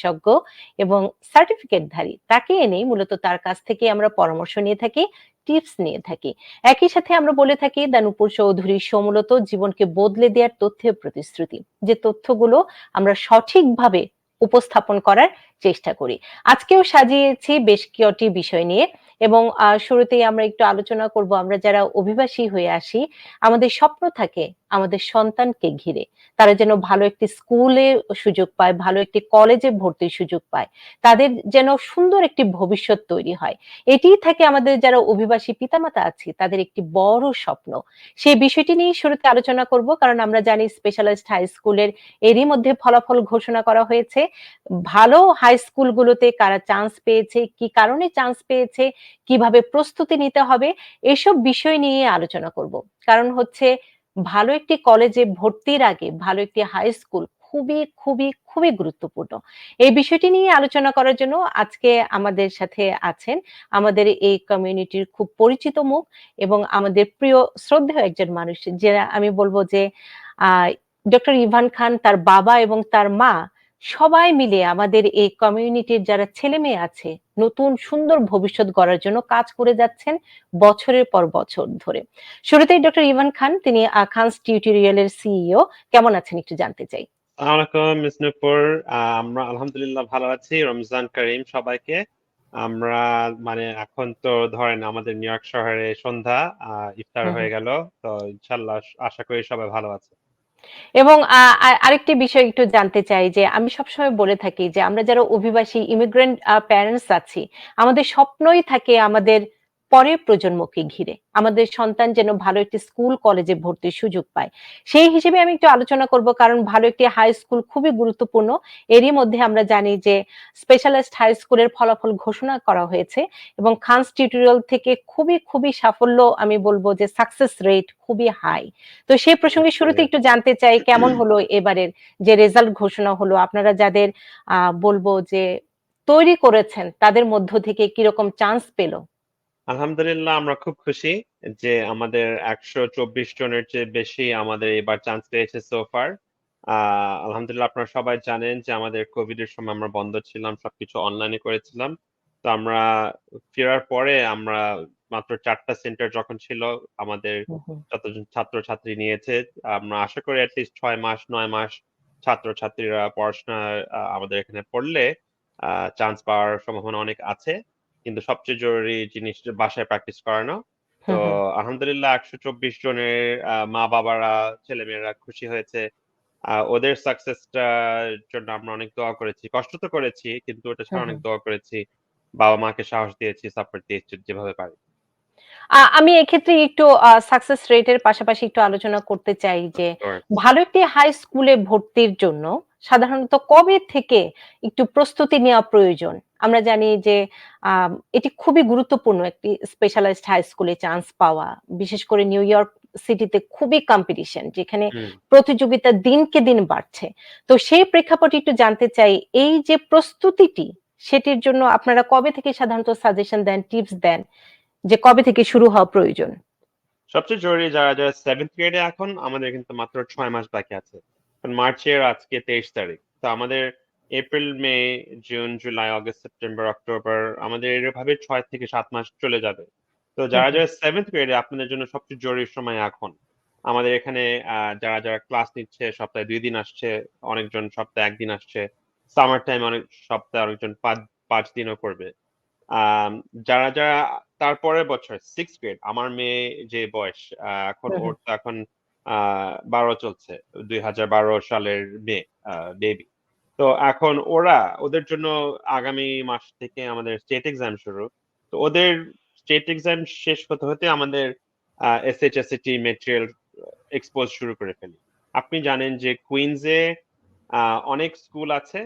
বিশেষজ্ঞ এবং সার্টিফিকেটধারী তাকে এনে মূলত তার কাছ থেকে আমরা পরামর্শ নিয়ে থাকি, টিপস নিয়ে থাকি। একই সাথে আমরা বলে থাকি দ্য নূপুর চৌধুরী শো মূলত জীবনকে বদলে দেওয়ার তথ্যের প্রতিশ্রুতি, যে তথ্যগুলো আমরা সঠিকভাবে উপস্থাপন করার চেষ্টা করি। আজকেও সাজিয়েছি বেশ কয়েকটি বিষয় নিয়ে এবং শুরুতেই আমরা একটু আলোচনা করব, আমরা যারা অভিবাসী হয়ে আসি আমাদের স্বপ্ন থাকে আমাদের সন্তানকে ঘিরে, তারা যেন ভালো একটি স্কুলে সুযোগ পায়, ভালো একটি কলেজে ভর্তির সুযোগ পায়, তাদের যেন সুন্দর একটি ভবিষ্যৎ তৈরি হয়। এটিই থাকে আমাদের যারা অভিবাসী পিতামাতা আছি তাদের একটি বড় স্বপ্ন। সেই বিষয়টি নিয়ে শুরুতে আলোচনা করব, কারণ আমরা জানি স্পেশালাইজড হাই স্কুলের এরই মধ্যে ফলাফল ঘোষণা করা হয়েছে। ভালো হাই স্কুলগুলোতে কারা চান্স পেয়েছে, কি কারণে চান্স পেয়েছে, কিভাবে প্রস্তুতি নিতে হবে, এসব বিষয় নিয়ে আলোচনা করব। কারণ হচ্ছে ভালো একটি কলেজে ভর্তির আগে ভালো একটি হাই স্কুল খুবই খুবই খুবই গুরুত্বপূর্ণ। এই বিষয়টি নিয়ে আলোচনা করার জন্য আজকে আমাদের সাথে আছেন আমাদের এই কমিউনিটির খুব পরিচিত মুখ এবং আমাদের প্রিয় শ্রদ্ধেয় একজন মানুষ, যারা আমি বলবো যে ডক্টর ইভান খান, তার বাবা এবং তার মা সবাই মিলে আমাদের এই কমিউনিটির যারা ছেলে মেয়ে আছে নতুন সুন্দর ভবিষ্যৎ গড়ার জন্য কাজ করে যাচ্ছেন বছরের পর বছর ধরে। শুরুতেই ডক্টর ইভান খান, তিনি খানস টিউটোরিয়ালের সিইও, কেমন আছেন একটু জানতে চাই। আসসালামু আলাইকুম মিস নূপুর। আমরা আলহামদুলিল্লাহ ভালো আছি। রমজান করিম সবাইকে। আমরা এখন তো ধরেন আমাদের নিউ ইয়র্ক শহরে সন্ধ্যা, ইফতার হুম, হুম। হয়ে গেল। তো ইনশাল্লাহ আশা করি সবাই ভালো আছে। এবং আরেকটি বিষয় একটু জানতে চাই, যে আমি সবসময় বলে থাকি যে আমরা যারা অভিবাসী ইমিগ্রেন্ট প্যারেন্টস আছি, আমাদের স্বপ্নই থাকে আমাদের পরের প্রজন্মকে ঘিরে, আমাদের সন্তান যেন ভালো একটি স্কুল কলেজে ভর্তির সুযোগ পায়। সেই হিসেবে আমি একটু আলোচনা করব, কারণ ভালো একটি হাই স্কুল খুবই গুরুত্বপূর্ণ। এরই মধ্যে আমরা জানি যে স্পেশালাইজড হাই স্কুলের ফলাফল ঘোষণা করা হয়েছে এবং খানস টিউটোরিয়াল থেকে খুবই খুবই সাফল্য, আমি বলবো যে সাকসেস রেট খুবই হাই। তো সেই প্রসঙ্গে শুরুতে একটু জানতে চাই কেমন হলো এবারের যে রেজাল্ট ঘোষণা হলো, আপনারা যাদের বলবো যে তৈরি করেছেন তাদের মধ্য থেকে কিরকম চান্স পেল? আলহামদুলিল্লাহ আমরা খুব খুশি যে আমাদের 124 জনের চেয়ে বেশি আমাদের এবার চান্স পেয়েছে সো ফার। আলহামদুলিল্লাহ আপনারা সবাই জানেন যে আমাদের কোভিড এর সময় আমরা বন্ধ ছিলাম, সবকিছু অনলাইনে করেছিলাম। তো আমরা ফেরার পরে আমরা মাত্র 4টা সেন্টার যখন ছিল আমাদের হুম, হুম। যতজন ছাত্রছাত্রী নিয়েছে, আমরা আশা করি অ্যাটলিস্ট 6 মাস 9 মাস ছাত্রছাত্রীরা পড়াশোনা আমাদের এখানে পড়লে চান্স পাওয়ার সম্ভাবনা অনেক আছে। কিন্তু সবচেয়ে জরুরি জিনিস যে বাসায় প্র্যাকটিস করানো। তো হুম, হুম। আলহামদুলিল্লাহ 124 জনের মা-বাবারা, ছেলেমেয়েরা খুশি হয়েছে। ওদের সাকসেসটার জন্য আমরা অনেক দোয়া করেছি। কষ্ট তো করেছি, কিন্তু ওটা হুম, ছাড়া অনেক হুম। দোয়া করেছি। বাবা-মাকে সাহস দিয়েছি, সাপোর্ট দিয়েছি যেভাবে পারি। আমি এক্ষেত্রে একটু সাকসেস রেটের পাশাপাশি একটু আলোচনা করতে চাই যে Sure. ভালো একটি হাই স্কুলে ভর্তির জন্য সাধারণত কবে থেকে একটু প্রস্তুতি নেওয়া প্রয়োজন? আমরা জানি যে এটি খুবই গুরুত্বপূর্ণ একটি স্পেশালাইজড হাই স্কুলে চান্স পাওয়া। বিশেষ করে নিউ ইয়র্ক সিটিতে খুবই কম্পিটিশন, যেখানে হুম। প্রতিযোগিতা দিনকে দিন বাড়ছে। তো সেই প্রেক্ষাপটে একটু জানতে চাই, এই যে প্রস্তুতিটি সেটির জন্য আপনারা কবে থেকে সাধারণত সাজেশন দেন, টিপস দেন যে কবে থেকে শুরু হওয়া প্রয়োজন? সবচেয়ে জরুরি যারা 7th গ্রেডে এখন, আমাদের কিন্তু মাত্র 6 মাস বাকি আছে। কারণ মার্চের আজকে 23 তারিখ। তো আমাদের April, May, June, July, August, September, October আমাদের এভাবে 6 থেকে 7 মাস চলে যাবে। তো হুম, যারা হুম। 7th গ্রেডে, আপনাদের জন্য সবচেয়ে জরুরি সময় এখন। আমাদের এখানে যারা ক্লাস নিচ্ছে সপ্তাহে 2 দিন আসছে, অনেকজন সপ্তাহে 1 দিন আসছে। সামার টাইম অনেক সপ্তাহে অনেকজন 5 দিনও করবে। আম যারা তারপরের বছর 6th গ্রেড, আমার মেয়ে যে বয়স, এখন হুম, ওর হুম। তো এখন 12 চলছে। 2012 সালের মেয়ে, বেবি। তো এখন ওদের জন্য আগামী মাস থেকে আমাদের স্টেট এক্সাম শুরু। তো ওদের স্টেট এক্সাম শেষ হতে হতে আমাদের SHSCT ম্যাটেরিয়াল এক্সপোজ শুরু করে ফেলি। আপনি জানেন যে কুইন্সে অনেক স্কুল আছে,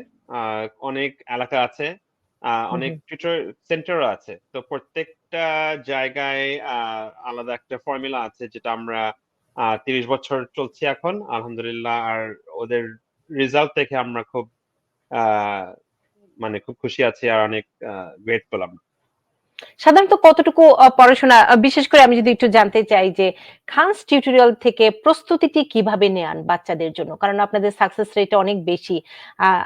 অনেক এলাকা আছে, হুম, অনেক হুম। টিউটর সেন্টারও আছে। তো প্রত্যেকটা জায়গায় আলাদা একটা ফর্মুলা আছে, যেটা আমরা 30 বছর চলছি এখন আলহামদুলিল্লাহ। আর ওদের রেজাল্ট দেখে আমরা খুব আহ খুব খুশি আছি আর অনেক গ্রেটফুল আমরা। সাধারণত কতটুকু পড়াশোনা, বিশেষ করে আমি যদি একটু জানতে চাই যে খানস টিউটোরিয়াল থেকে প্রস্তুতিটি কিভাবে নেন বাচ্চাদের জন্য? কারণ আপনাদের সাকসেস রেট অনেক বেশি।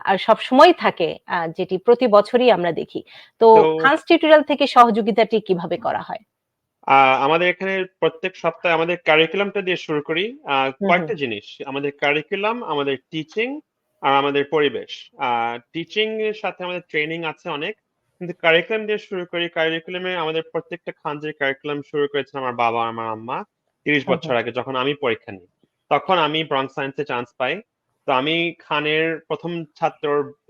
আর সবসময়ই থাকে, যেটি প্রতি বছরই আমরা দেখি। তো তো খানস টিউটোরিয়াল থেকে সহযোগিতাটি কিভাবে করা হয়? আ আমাদের এখানে প্রত্যেক সপ্তাহে আমাদের কারিকুলামটা দিয়ে শুরু করি। হুম, হুম। কয়েকটা জিনিস। আমাদের কারিকুলাম, আমাদের টিচিং আর আমাদের পরিবেশ। আ টিচিং এর সাথে আমাদের ট্রেনিং আছে অনেক। কিন্তু কারিকুলাম দিয়ে শুরু করি। কারিকুলামে আমাদের প্রত্যেকটা খানজের কারিকুলাম শুরু করেছেন আমার বাবা, আমার আম্মা ৩০ হুম, বছর হুম। আগে যখন আমি পরীক্ষা নিই। তখন আমি ব্রঙ্ক সায়েন্সে চান্স পাই। তো আমি খানের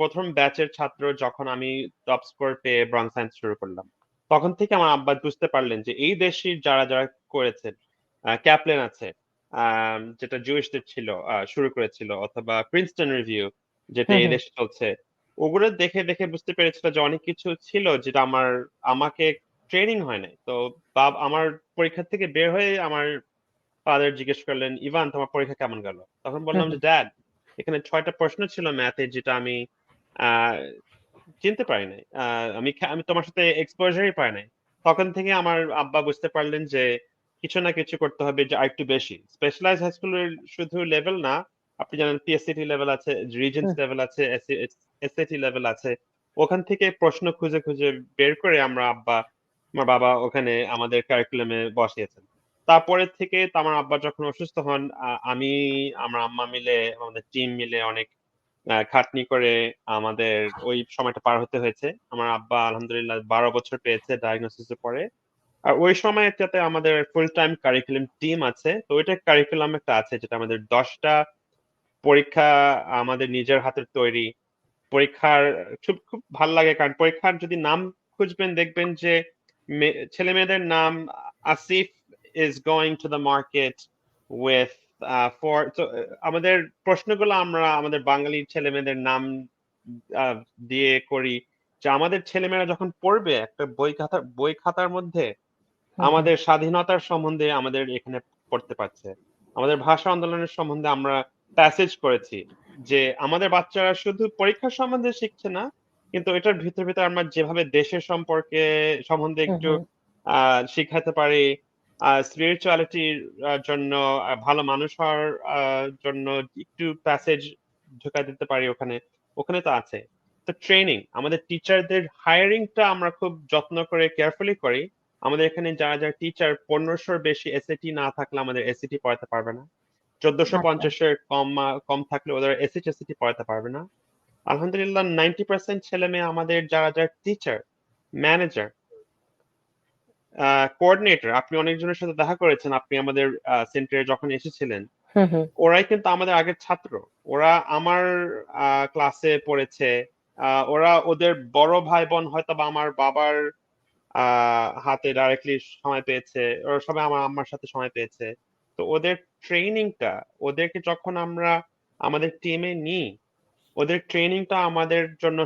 ১ম ব্যাচের ছাত্র যখন আমি টপ স্কোর পেয়ে ব্রঙ্ক সায়েন্স শুরু করলাম। তখন থেকে আমার আব্বা বুঝতে পারলেন যে এই দেশের যারা করেছেন, ক্যাপল্যান আছে, যেটা জুইশদের ছিল, শুরু করেছিল অথবা প্রিন্সটন রিভিউ যেটা হুম, এই হুম। দেশে চলছে। ওগুলো দেখে বুঝতে পেরেছিল যে অনেক কিছু ছিল যেটা আমাকে ট্রেনিং হয় নাই। তো আমার পরীক্ষা থেকে বের হয়ে আমার ফাদার জিজ্ঞেস করলেন, "ইভান তোমার পরীক্ষা কেমন গেল?" তখন হুম, বললাম যে, হুম। "ড্যাড এখানে ৬ টা প্রশ্ন ছিল ম্যাথে যেটা আমি আ চিনতে পারি নাই। আমি তোমার সাথে এক্সপোজারই পাই নাই। তখন থেকে আমার আব্বা বুঝতে পারলেন যে কিছু না কিছু করতে হবে যে আরেকটু বেশি। স্পেশালাইজড হাই স্কুলের শুধু লেভেল না, আপনি জানেন পিএসসিটি লেভেল আছে, রিজেন্টস হুম। লেভেল আছে, এসএটি লেভেল আছে। ওখান থেকে প্রশ্ন খুঁজে বের করে আমার বাবা ওখানে আমাদের কারিকুলামে বসিয়েছেন। তারপরের থেকে তো আমার আব্বা যখন অসুস্থ হন, আমি, আমার আম্মা মিলে, আমাদের টিম মিলে অনেক খাটনি করে আমাদের ওই সময়টা পার হতে হয়েছে। আমার আব্বা আলহামদুলিল্লাহ ১২ বছর পেয়েছে ডায়াগনোসিস এর পরে। আর ওই সময়টাতে আমাদের ফুল টাইম কারিকুলাম টিম আছে। তো ওইটার কারিকুলাম একটা আছে যেটা আমাদের ১০ টা পরীক্ষা আমাদের নিজের হাতের তৈরি। পরীক্ষার খুব ভাল লাগে কারণ পরীক্ষার যদি নাম খুঁজবেন দেখবেন যে ছেলেমেয়েদের নাম Asif is going to the market with for তো আমাদের প্রশ্নগুলো আমরা আমাদের বাঙালি ছেলেমেয়েদের নাম আ দিয়ে করি। যে আমাদের ছেলেমেয়েরা যখন পড়বে একটা বই খাতার মধ্যে হুম, হুম। আমাদের স্বাধীনতার সম্বন্ধে আমাদের এখানে পড়তে পারছে। আমাদের ভাষা আন্দোলনের সম্বন্ধে আমরা প্যাসেজ করেছি। যে আমাদের বাচ্চারা শুধু পরীক্ষার সম্বন্ধে শিখছে না, কিন্তু এটার ভিতরে আমরা যেভাবে দেশের সম্বন্ধে হুম, একটু হুম। আ শিখাতে পারি, স্পিরিচুয়ালিটির জন্য, ভালো মানুষ হওয়ার আ জন্য একটু প্যাসেজ ঢুকায় দিতে পারি ওখানে। ওখানে তো আছে। তো ট্রেনিং আমাদের টিচারদের হায়ারিং টা আমরা খুব যত্ন করে কেয়ারফুলি করি। আমাদের এখানে যারা টিচার ১৫০০ র বেশি এসএটি না থাকলে আমাদের এসএটি পড়াতে পারবে না। আচ্ছা। ১৪৫০ এর কম থাকলে ওদের এসএটি পড়াতে পারবে না। আলহামদুলিল্লাহ 90% ছেলেমেয়ে আমাদের যারা টিচার, ম্যানেজার, আ কোঅর্ডিনেটর, আপনি অনেকজনের সাথে দেখা করেছেন আপনি আমাদের সেন্টারে যখন এসেছিলেন। হুম, হুম। ওরাই কিন্তু আমাদের আগের ছাত্র। ওরা আমার ক্লাসে পড়েছে। ওরা ওদের বড় ভাই-বোন হয়তোবা আমার বাবার আ হাতে ডাইরেক্টলি সময় পেয়েছে। ওরা সবাই আমার আম্মার সাথে সময় পেয়েছে। তো ওদের ট্রেনিংটা, ওদেরকে যখন আমরা আমাদের টিমে নিই, ওদের ট্রেনিংটা আমাদের জন্য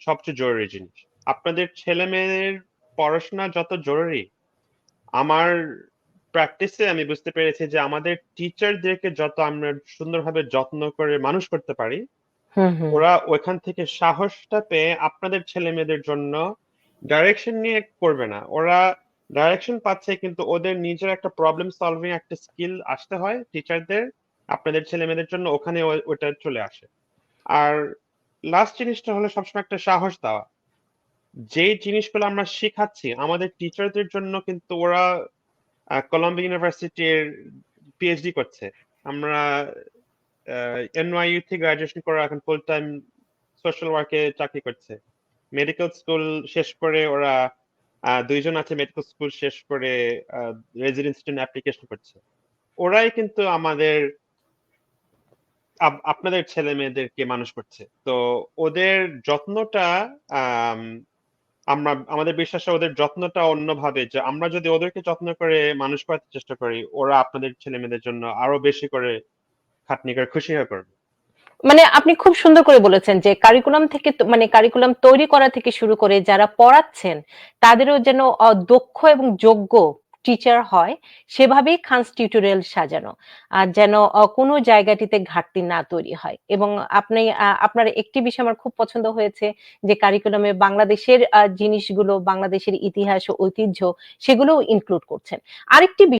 সবচেয়ে জরুরি জিনিস। আপনাদের ছেলেমেয়ের পড়াশোনা যত জরুরি, আমার প্র্যাকটিসে আমি বুঝতে পেরেছি যে আমাদের টিচারদেরকে যত আমরা সুন্দরভাবে যত্ন করে মানুষ করতে পারি, হুম, হুম। ওরা ওইখান থেকে সাহসটা পেয়ে আপনাদের ছেলেমেয়েদের জন্য ডাইরেকশন নিয়ে করবে না। ওরা ডাইরেকশন পাচ্ছে কিন্তু ওদের নিজের একটা প্রবলেম সলভিং একটা স্কিল আসতে হয় টিচারদের, আপনাদের ছেলেমেয়েদের জন্য ওখানে ওইটা চলে আসে। আর লাস্ট জিনিসটা হলো সবসময় একটা সাহস দেওয়া। যেই জিনিসগুলো আমরা শিখাচ্ছি আমাদের টিচারদের জন্য কিন্তু ওরা কলম্বিয়া ইউনিভার্সিটির পিএইচডি করছে। আমরা আ এনওয়াইইউ থেকে গ্র্যাজুয়েশন করে এখন ফুল টাইম সোশ্যাল ওয়ার্ক এ চাকরি করছে। মেডিকেল স্কুল শেষ করে ওরা ২ জন আছে মেডিকেল স্কুল শেষ করে আ রেসিডেন্সির জন্য অ্যাপ্লিকেশন করছে। ওরাই কিন্তু আপনাদের ছেলেমেয়েদেরকে মানুষ করছে। তো ওদের যত্নটা, আম আমাদের বিশ্বাস ওদের যত্নটা অন্যভাবে যে আমরা যদি ওদেরকে যত্ন করে মানুষ করাতে চেষ্টা করি, ওরা আপনাদের ছেলেমেয়েদের জন্য আরো বেশি করে খাটনি করে খুশি হয়ে করবে। মানে আপনি খুব সুন্দর করে বলেছেন যে কারিকুলাম থেকে, মানে কারিকুলাম তৈরি করা থেকে শুরু করে যারা পড়াচ্ছেন তাদেরও যেন দক্ষ এবং যোগ্য টিচার হয় সেভাবেই খানস টিউটোরিয়াল সাজানো। যেন কোনো জায়গাটিতে ঘাটতি না তৈরি হয়। এবং আপনার একটি বিষয় আমার খুব পছন্দ হয়েছে যে কারিকুলামে বাংলাদেশের জিনিসগুলো, বাংলাদেশের ইতিহাস ও ঐতিহ্য সেগুলোও ইনক্লুড করছেন। আরেকটি